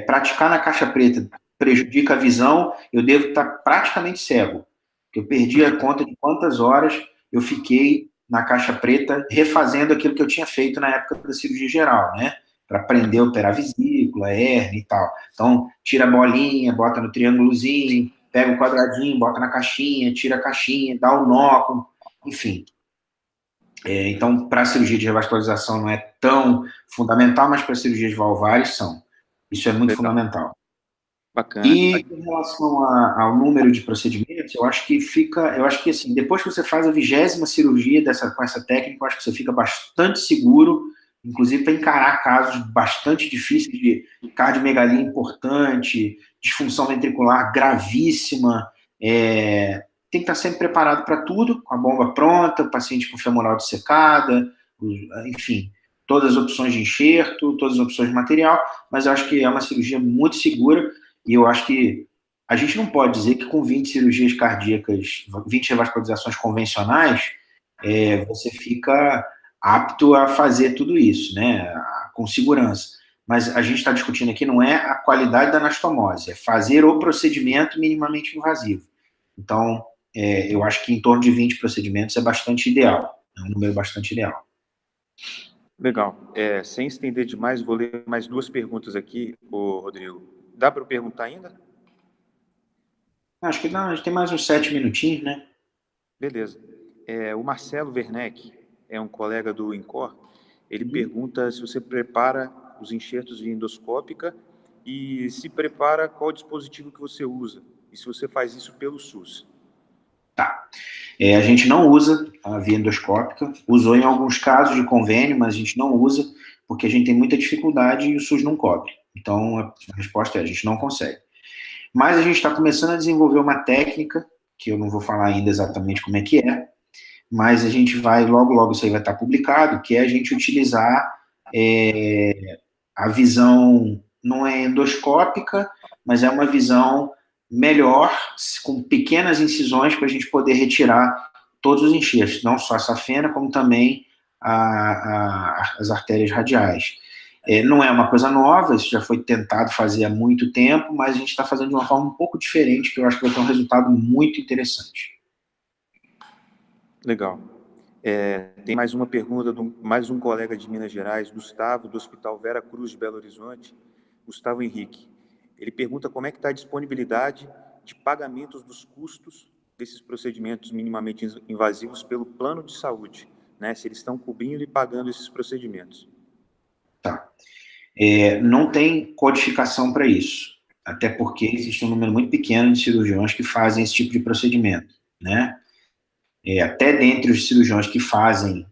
praticar na caixa preta prejudica a visão, eu devo estar praticamente cego, porque eu perdi a conta de quantas horas eu fiquei na caixa preta refazendo aquilo que eu tinha feito na época da cirurgia geral, né? Para aprender a operar vesícula, hérnia e tal. Então, tira a bolinha, bota no triângulozinho, pega o quadradinho, bota na caixinha, tira a caixinha, dá o nó, enfim. Então, para a cirurgia de revascularização não é tão fundamental, mas para a cirurgia de valvares são. Isso é muito fundamental. Bacana. E em relação ao número de procedimentos, eu acho que assim, depois que você faz a 20ª cirurgia com essa técnica, eu acho que você fica bastante seguro, inclusive para encarar casos bastante difíceis de cardiomegalia importante, disfunção ventricular gravíssima, tem que estar sempre preparado para tudo, com a bomba pronta, o paciente com femoral dissecada, enfim, todas as opções de enxerto, todas as opções de material, mas eu acho que é uma cirurgia muito segura, e eu acho que a gente não pode dizer que com 20 cirurgias cardíacas, 20 revascularizações convencionais, você fica apto a fazer tudo isso, né, com segurança. Mas a gente está discutindo aqui não é a qualidade da anastomose, é fazer o procedimento minimamente invasivo. Então, eu acho que em torno de 20 procedimentos é bastante ideal, é um número bastante ideal. Legal. Sem estender demais, vou ler mais 2 perguntas aqui, Rodrigo. Dá para eu perguntar ainda? Acho que não, a gente tem mais uns 7 minutinhos, né? Beleza. O Marcelo Werneck, é um colega do INCOR, ele pergunta se você prepara os enxertos de endoscópica e se prepara qual dispositivo que você usa, e se você faz isso pelo SUS. Tá. A gente não usa a via endoscópica, usou em alguns casos de convênio, mas a gente não usa porque a gente tem muita dificuldade e o SUS não cobre. Então, a resposta é, a gente não consegue. Mas a gente está começando a desenvolver uma técnica, que eu não vou falar ainda exatamente como é que é, mas a gente vai, logo isso aí vai estar publicado, que é a gente utilizar a visão, não é endoscópica, mas é uma visão melhor, com pequenas incisões, para a gente poder retirar todos os enxertos, não só a safena, como também as artérias radiais. Não é uma coisa nova, isso já foi tentado fazer há muito tempo, mas a gente está fazendo de uma forma um pouco diferente, que eu acho que vai ter um resultado muito interessante. Legal. Tem mais uma pergunta de mais um colega de Minas Gerais, Gustavo, do Hospital Vera Cruz de Belo Horizonte, Gustavo Henrique. Ele pergunta como é que está a disponibilidade de pagamentos dos custos desses procedimentos minimamente invasivos pelo plano de saúde, né? Se eles estão cobrindo e pagando esses procedimentos. Tá. Não tem codificação para isso, até porque existe um número muito pequeno de cirurgiões que fazem esse tipo de procedimento, né? Até dentre os cirurgiões que fazem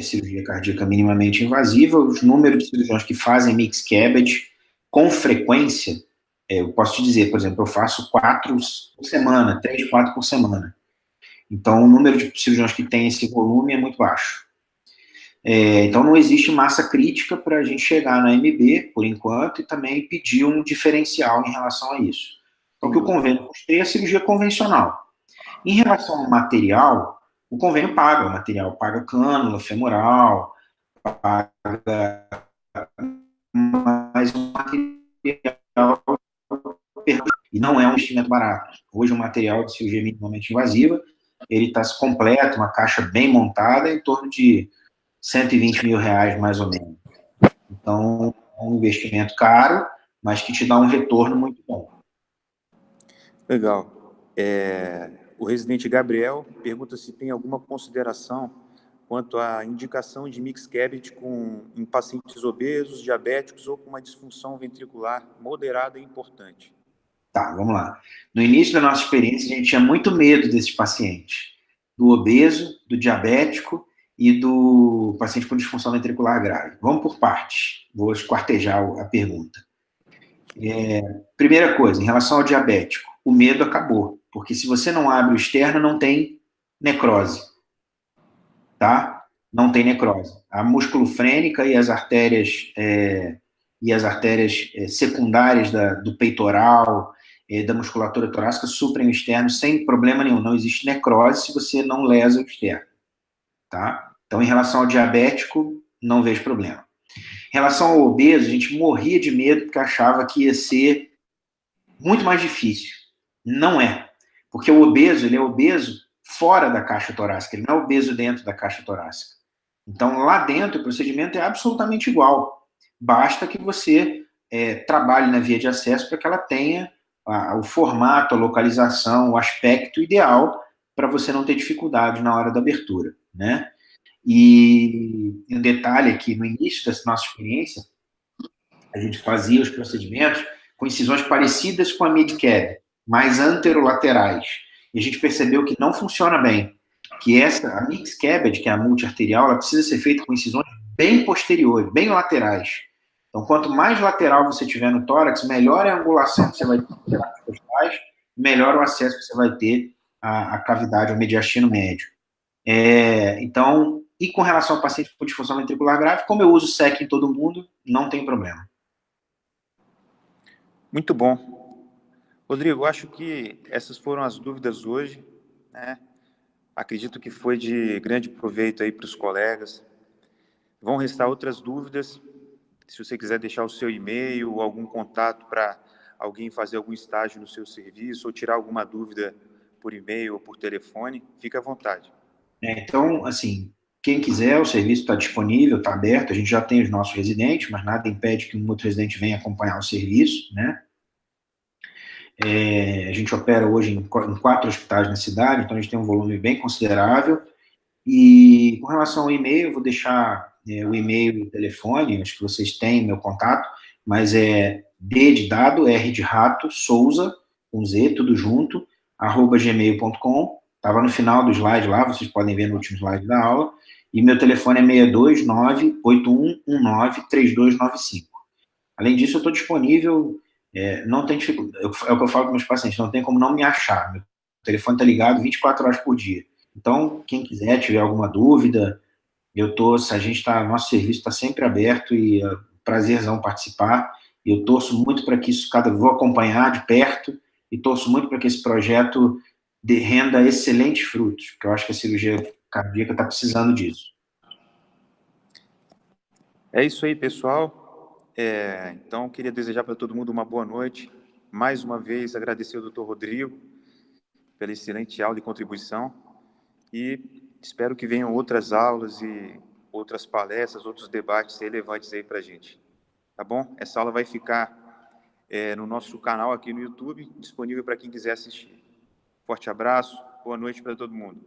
cirurgia cardíaca minimamente invasiva, os números de cirurgiões que fazem mixed CABG com frequência, eu posso te dizer, por exemplo, eu faço 4 por semana, 3, 4 por semana. Então, o número de cirurgiões que tem esse volume é muito baixo. Então, não existe massa crítica para a gente chegar na MB, por enquanto, e também pedir um diferencial em relação a isso. Então, o que o convênio custeia é a cirurgia convencional. Em relação ao material, o convênio paga o material, paga cânula femoral, paga mais um material, e não é um investimento barato. Hoje, um material de cirurgia minimamente invasiva, ele está completo, uma caixa bem montada, em torno de R$120 mil, mais ou menos. Então, é um investimento caro, mas que te dá um retorno muito bom. Legal. O residente Gabriel pergunta se tem alguma consideração quanto à indicação de mixed CABG em pacientes obesos, diabéticos ou com uma disfunção ventricular moderada e importante. Tá, vamos lá. No início da nossa experiência, a gente tinha muito medo desses pacientes, do obeso, do diabético e do paciente com disfunção ventricular grave. Vamos por partes, vou esquartejar a pergunta. Primeira coisa, em relação ao diabético, o medo acabou, porque se você não abre o externo, não tem necrose, tá? Não tem necrose. A musculofrênica e as artérias secundárias do peitoral, da musculatura torácica, suprem o externo sem problema nenhum. Não existe necrose se você não lesa o externo, tá? Então, em relação ao diabético, não vejo problema. Em relação ao obeso, a gente morria de medo porque achava que ia ser muito mais difícil. Não é. Porque o obeso, ele é obeso fora da caixa torácica, ele não é obeso dentro da caixa torácica. Então, lá dentro, o procedimento é absolutamente igual. Basta que você trabalhe na via de acesso para que ela tenha o formato, a localização, o aspecto ideal para você não ter dificuldade na hora da abertura, né? E um detalhe aqui, no início dessa nossa experiência, a gente fazia os procedimentos com incisões parecidas com a mid-cab, mais anterolaterais. E a gente percebeu que não funciona bem, que a mixed CABG, que é a multiarterial, ela precisa ser feita com incisões bem posteriores, bem laterais. Então, quanto mais lateral você tiver no tórax, melhor é a angulação que você vai ter nas costais, melhor o acesso que você vai ter à cavidade, ao mediastino médio. Então, e com relação ao paciente com disfunção ventricular grave, como eu uso SEC em todo mundo, não tem problema. Muito bom. Rodrigo, acho que essas foram as dúvidas hoje, né? Acredito que foi de grande proveito aí para os colegas. Vão restar outras dúvidas. Se você quiser deixar o seu e-mail ou algum contato para alguém fazer algum estágio no seu serviço ou tirar alguma dúvida por e-mail ou por telefone, fique à vontade. Então, assim, quem quiser, o serviço está disponível, está aberto, a gente já tem os nossos residentes, mas nada impede que um outro residente venha acompanhar o serviço, né? A gente opera hoje em 4 hospitais na cidade, então a gente tem um volume bem considerável. E com relação ao e-mail, eu vou deixar o e-mail e o telefone, acho que vocês têm meu contato, mas é D de dado, R de rato, Souza, com Z, tudo junto, @gmail.com. Estava no final do slide lá, vocês podem ver no último slide da aula. E meu telefone é 629-8119-3295. Além disso, eu estou disponível, não tem dificuldade, é o que eu falo com meus pacientes, não tem como não me achar. Meu telefone está ligado 24 horas por dia. Então, quem quiser, tiver alguma dúvida, nosso serviço está sempre aberto e é um prazerzão participar. Eu torço muito para que isso, vou acompanhar de perto e torço muito para que esse projeto renda excelentes frutos, porque eu acho que a cirurgia cardíaca está precisando disso. É isso aí, pessoal. Então, queria desejar para todo mundo uma boa noite. Mais uma vez, agradecer ao Dr. Rodrigo pela excelente aula e contribuição. E espero que venham outras aulas e outras palestras, outros debates relevantes aí para a gente. Tá bom? Essa aula vai ficar no nosso canal aqui no YouTube, disponível para quem quiser assistir. Forte abraço, boa noite para todo mundo.